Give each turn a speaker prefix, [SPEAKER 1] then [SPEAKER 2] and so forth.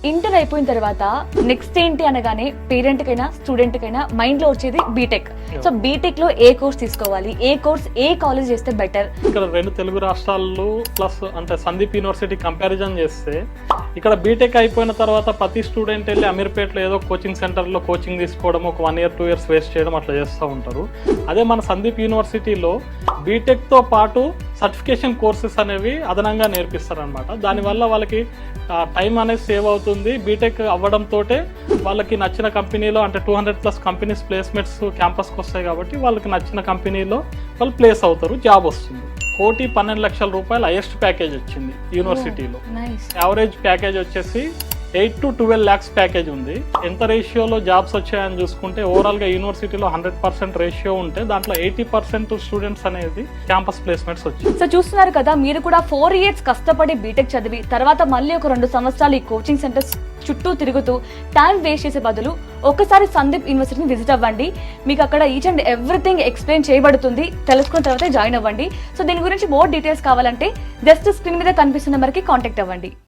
[SPEAKER 1] Inter అయిపోయిన తర్వాత next ఏంటి అనగానే పేరెంట్ కైనా స్టూడెంట్ కైనా మైండ్ లో వచ్చేది బీటెక్. సో బీటెక్ లో ఏ కోర్స్ తీసుకోవాలి, ఏ కోర్స్ ఏ కాలేజ్ చేస్తే బెటర్?
[SPEAKER 2] ఇక్కడ రెండు తెలుగు రాష్ట్రాలు ప్లస్ అంటే సందీప్ యూనివర్సిటీ కంపారిజన్ చేస్తే ఇక్కడ బీటెక్ అయిపోయిన తర్వాత ప్రతి స్టూడెంట్ వెళ్ళి అమీర్పేటలో ఏదో కోచింగ్ సెంటర్లో కోచింగ్ తీసుకోవడం, ఒక 1 year 2 years వేస్ట్ చేయడం అట్లా చేస్తూ ఉంటారు. అదే మన సందీప్ యూనివర్సిటీలో బీటెక్తో పాటు సర్టిఫికేషన్ కోర్సెస్ అనేవి అదనంగా నేర్పిస్తారు అనమాట. దానివల్ల వాళ్ళకి టైం అనేది సేవ్ అవుతుంది. బీటెక్ అవ్వడంతో వాళ్ళకి నచ్చిన కంపెనీలో అంటే 200+ కంపెనీస్ ప్లేస్మెంట్స్ క్యాంపస్కి వస్తాయి కాబట్టి వాళ్ళకి నచ్చిన కంపెనీలో వాళ్ళు ప్లేస్ అవుతారు, జాబ్ వస్తుంది. 1,12,00,000 రూపాయలు హైయెస్ట్ ప్యాకేజ్ వచ్చింది యూనివర్సిటీలో. యావరేజ్ ప్యాకేజ్ వచ్చేసి 8 to 12 lakhs ప్యాకేజ్ ఉంది. ఎంత రేషియోలో జాబ్స్ వచ్చాయని చూసుకుంటే ఓవరాల్గా యూనివర్సిటీలో 100% రేషియో ఉంటే దాంట్లో 80% స్టూడెంట్స్ అనేది క్యాంపస్ ప్లేస్మెంట్స్ వచ్చాయి.
[SPEAKER 1] సో చూస్తున్నారు కదా, మీరు కూడా 4 years కష్టపడి బీటెక్ చదివి తర్వాత మళ్ళీ ఒక 2 సంవత్సరాలు ఈ కోచింగ్ సెంటర్స్ చుట్టూ తిరుగుతూ టైం వేస్ట్ చేసే బదులు ఒకసారి సందీప్ యూనివర్సిటీని విజిట్ అవ్వండి. మీకు అక్కడ ఈచ్ అండ్ ఎవ్రీథింగ్ ఎక్స్ప్లెయిన్ చేయబడుతుంది. తెలుసుకున్న తర్వాత జాయిన్ అవ్వండి. సో దీని గురించి మోర్ డీటెయిల్స్ కావాలంటే జస్ట్ స్క్రీన్ మీద కనిపిస్తున్న నెంబర్కి కాంటాక్ట్ అవ్వండి.